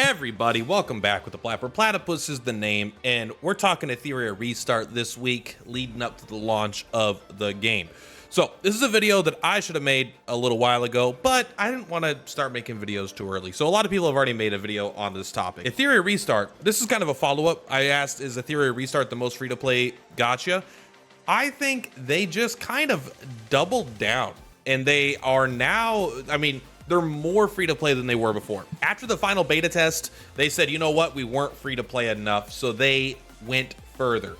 Everybody, welcome back with the Purplatypus is the name, and we're talking Etheria restart this week leading up to the launch of the game. So this is a video that I should have made a little while ago, but I didn't want to start making videos too early. So a lot of people have already made a video on this topic. Etheria restart, this is kind of a follow-up. I asked, is Etheria restart the most free-to-play gacha? I think they just kind of doubled down, and they are now, they're more free to play than they were before. After the final beta test, they said, you know what, we weren't free to play enough, so they went further.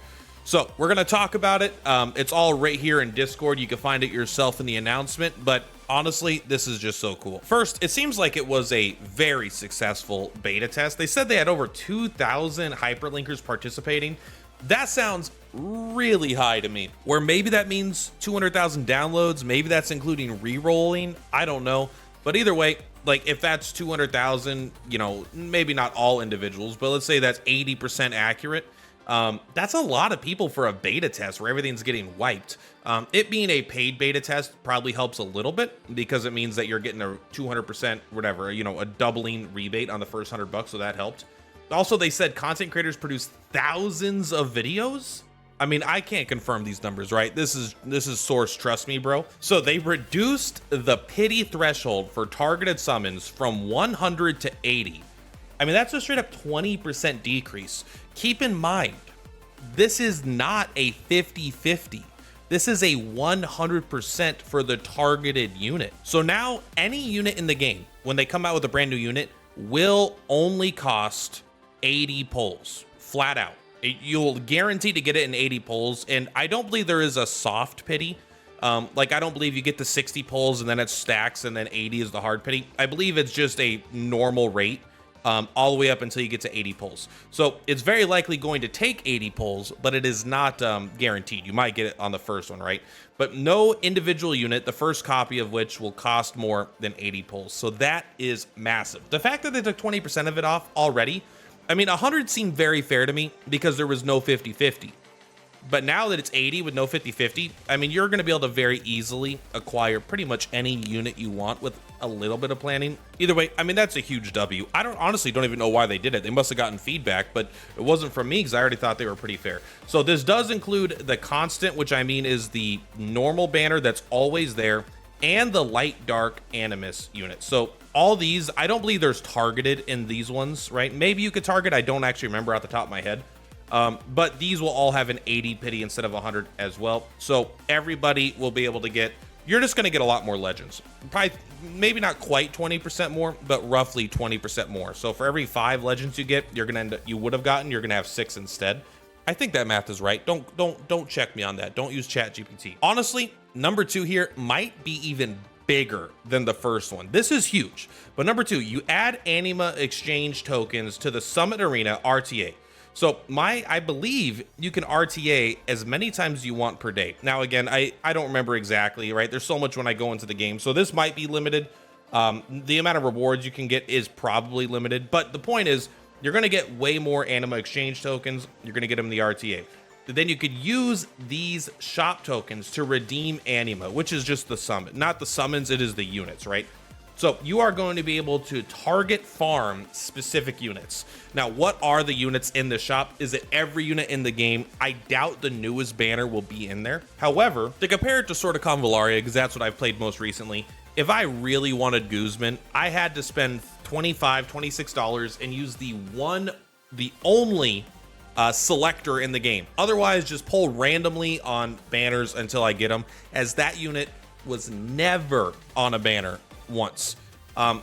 So we're gonna talk about it. It's all right here in Discord. You can find it yourself in the announcement, but honestly, this is just so cool. First, it seems like it was a very successful beta test. They said they had over 2,000 hyperlinkers participating. That sounds really high to me, where maybe that means 200,000 downloads, maybe that's including re-rolling, I don't know. But either way, like if that's 200,000, you know, maybe not all individuals, but let's say that's 80% accurate. That's a lot of people for a beta test where everything's getting wiped. It being a paid beta test probably helps a little bit because it means that you're getting a 200% whatever, you know, a doubling rebate on the first $100, so that helped. Also, they said content creators produce thousands of videos. I mean, I can't confirm these numbers, right? This is source, trust me, bro. So they reduced the pity threshold for targeted summons from 100 to 80. I mean, that's a straight up 20% decrease. Keep in mind, this is not a 50-50. This is a 100% for the targeted unit. So now any unit in the game, when they come out with a brand new unit, will only cost 80 pulls, flat out. You'll guarantee to get it in 80 pulls, and I don't believe there is a soft pity. Like, I don't believe you get the 60 pulls and then it stacks and then 80 is the hard pity. I believe it's just a normal rate all the way up until you get to 80 pulls. So it's very likely going to take 80 pulls, but it is not guaranteed. You might get it on the first one, right? But no individual unit, the first copy of which will cost more than 80 pulls. So that is massive. The fact that they took 20% of it off already, I mean, 100 seemed very fair to me because there was no 50-50. But now that it's 80 with no 50-50, I mean, you're going to be able to very easily acquire pretty much any unit you want with a little bit of planning. Either way, I mean, that's a huge W. I honestly don't even know why they did it. They must have gotten feedback, but it wasn't from me because I already thought they were pretty fair. So this does include the constant, which I mean is the normal banner that's always there, and the light dark animus unit. So all these, I don't believe there's targeted in these ones, right? Maybe you could target, I don't actually remember off the top of my head. But these will all have an 80 pity instead of 100 as well. So everybody will be able to get, you're just going to get a lot more legends. Probably, maybe not quite 20% more, but roughly 20% more. So for every 5 legends you get, you're going to end up, you would have gotten, you're going to have 6 instead. I think that math is right. Don't check me on that. Don't use ChatGPT. Honestly, number 2 here might be even bigger than the first one. This is huge. But number 2, you add anima exchange tokens to the Summit Arena RTA. So I believe you can RTA as many times as you want per day. Now, again, I don't remember exactly, right? There's so much when I go into the game. So this might be limited. The amount of rewards you can get is probably limited. But the point is, you're going to get way more anima exchange tokens. You're going to get them in the RTA. Then you could use these shop tokens to redeem anima, which is just the summon. Not the summons, it is the units, right? So you are going to be able to target farm specific units. Now, what are the units in the shop? Is it every unit in the game? I doubt the newest banner will be in there. However, to compare it to Sword of Convallaria, because that's what I've played most recently, if I really wanted Guzman, I had to spend $25, $26 and use the only selector in the game. Otherwise, just pull randomly on banners until I get them, as that unit was never on a banner once.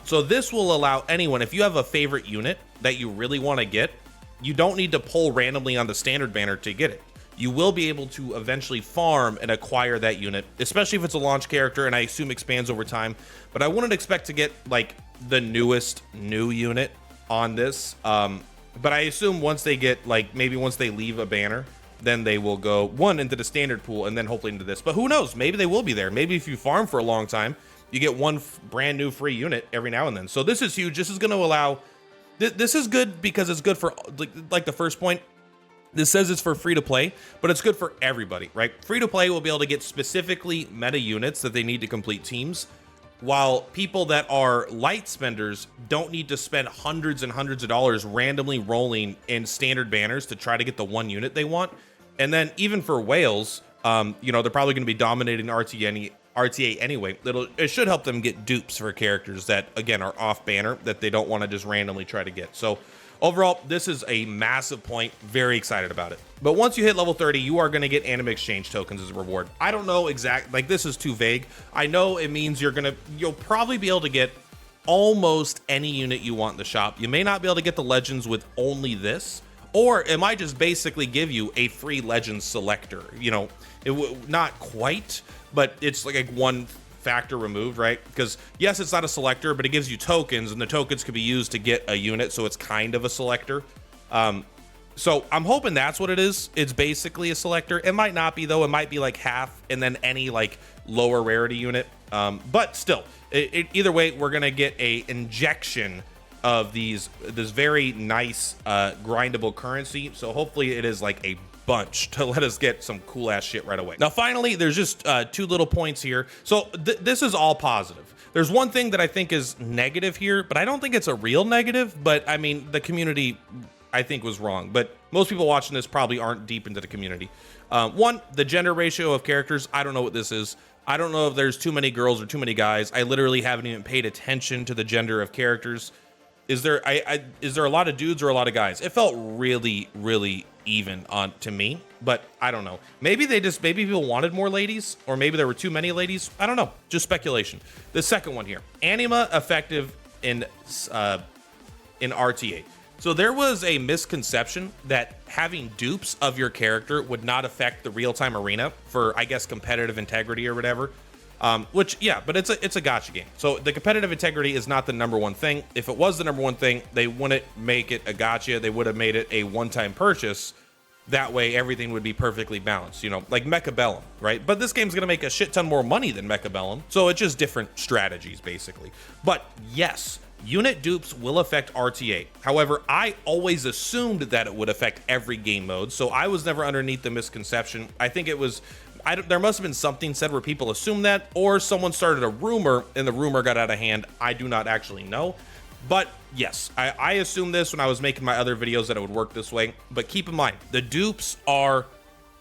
So this will allow anyone, if you have a favorite unit that you really want to get, you don't need to pull randomly on the standard banner to get it. You will be able to eventually farm and acquire that unit, especially if it's a launch character, and I assume expands over time. But I wouldn't expect to get like the newest new unit on this. But I assume once they get, like, maybe once they leave a banner, then they will go into the standard pool and then hopefully into this. But who knows? Maybe they will be there. Maybe if you farm for a long time, you get one brand new free unit every now and then. So this is huge. This is going to allow, this is good because it's good for, like the first point, this says it's for free to play, but it's good for everybody, right? Free to play will be able to get specifically meta units that they need to complete teams. while people that are light spenders don't need to spend hundreds and hundreds of dollars randomly rolling in standard banners to try to get the one unit they want. And then even for whales, you know, they're probably going to be dominating RTA anyway. It should help them get dupes for characters that, again, are off banner that they don't want to just randomly try to get. So overall, this is a massive point. Very excited about it. But once you hit level 30, you are going to get anime exchange tokens as a reward. I don't know like this is too vague. I know it means you'll probably be able to get almost any unit you want in the shop. You may not be able to get the legends with only this, or it might just basically give you a free legends selector. You know, not quite, but it's like one factor removed, right? Because yes, it's not a selector, but it gives you tokens, and the tokens could be used to get a unit, so it's kind of a selector. So I'm hoping that's what it is. It's basically a selector. It might not be though. It might be like half and then any like lower rarity unit. But still, either way, we're gonna get a injection of this very nice grindable currency. So hopefully it is like a bunch to let us get some cool ass shit right away. Now finally, there's just 2 little points here. So this is all positive. There's one thing that I think is negative here, but I don't think it's a real negative. But I mean, the community, I think, was wrong. But most people watching this probably aren't deep into the community. One, the gender ratio of characters. I don't know what this is. I don't know if there's too many girls or too many guys. I literally haven't even paid attention to the gender of characters. Is there a lot of dudes or a lot of guys? It felt really, really even on to me, but I don't know. Maybe people wanted more ladies, or maybe there were too many ladies. I don't know. Just speculation. The second one here, anima effective in RTA. So there was a misconception that having dupes of your character would not affect the real-time arena for, I guess, competitive integrity or whatever. Which, yeah, but it's a gacha game. So the competitive integrity is not the #1 thing. If it was the #1 thing, they wouldn't make it a gacha. They would have made it a one-time purchase. That way, everything would be perfectly balanced, you know, like Mechabellum, right? But this game's gonna make a shit ton more money than Mechabellum. So it's just different strategies, basically. But yes, unit dupes will affect RTA. However, I always assumed that it would affect every game mode. So I was never underneath the misconception. I think it was... there must have been something said where people assumed that, or someone started a rumor and the rumor got out of hand. I do not actually know. But yes, I assumed this when I was making my other videos that it would work this way. But keep in mind, the dupes are,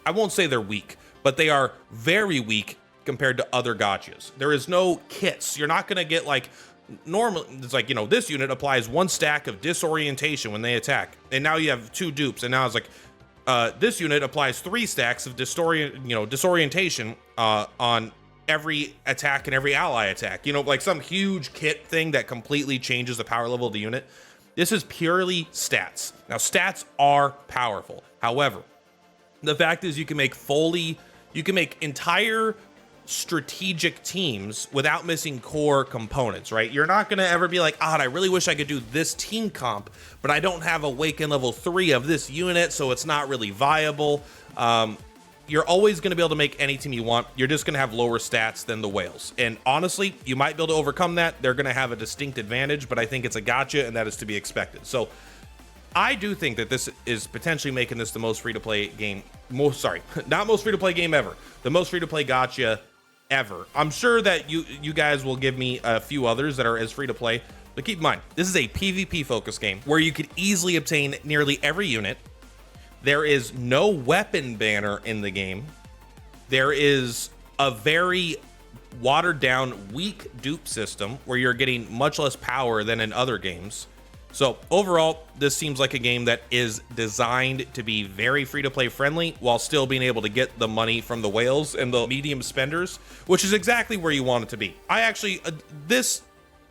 I won't say they're weak, but they are very weak compared to other gachas. There is no kits. You're not going to get like, normally, it's like, you know, this unit applies 1 stack of disorientation when they attack. And now you have 2 dupes. And now it's like, this unit applies 3 stacks of disorientation on every attack and every ally attack. You know, like some huge kit thing that completely changes the power level of the unit. This is purely stats. Now, stats are powerful. However, the fact is you can make entire strategic teams without missing core components, right? You're not going to ever be like, I really wish I could do this team comp, but I don't have Awaken level 3 of this unit, so it's not really viable. You're always going to be able to make any team you want. You're just going to have lower stats than the whales. And honestly, you might be able to overcome that. They're going to have a distinct advantage, but I think it's a gacha, and that is to be expected. So I do think that this is potentially making this the most free-to-play game. Not most free-to-play game ever. The most free-to-play gacha ever. I'm sure that you guys will give me a few others that are as free to play, but keep in mind, this is a PvP focused game where you could easily obtain nearly every unit. There is no weapon banner in the game. There is a very watered down, weak dupe system where you're getting much less power than in other games. So overall, this seems like a game that is designed to be very free-to-play friendly while still being able to get the money from the whales and the medium spenders, which is exactly where you want it to be. I actually, this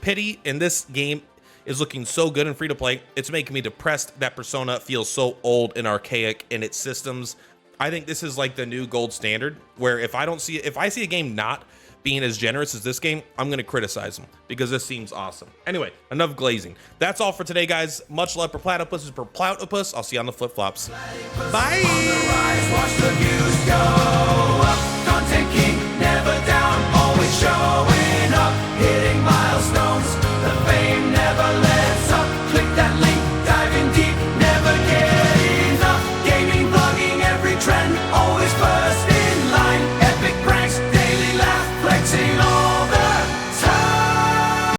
pity in this game is looking so good in free-to-play. It's making me depressed that Persona feels so old and archaic in its systems. I think this is like the new gold standard, where if I see a game not being as generous as this game, I'm going to criticize them because this seems awesome. Anyway, enough glazing. That's all for today, guys. Much love, Purplatypus. This is Purplatypus. I'll see you on the flip-flops. Bye!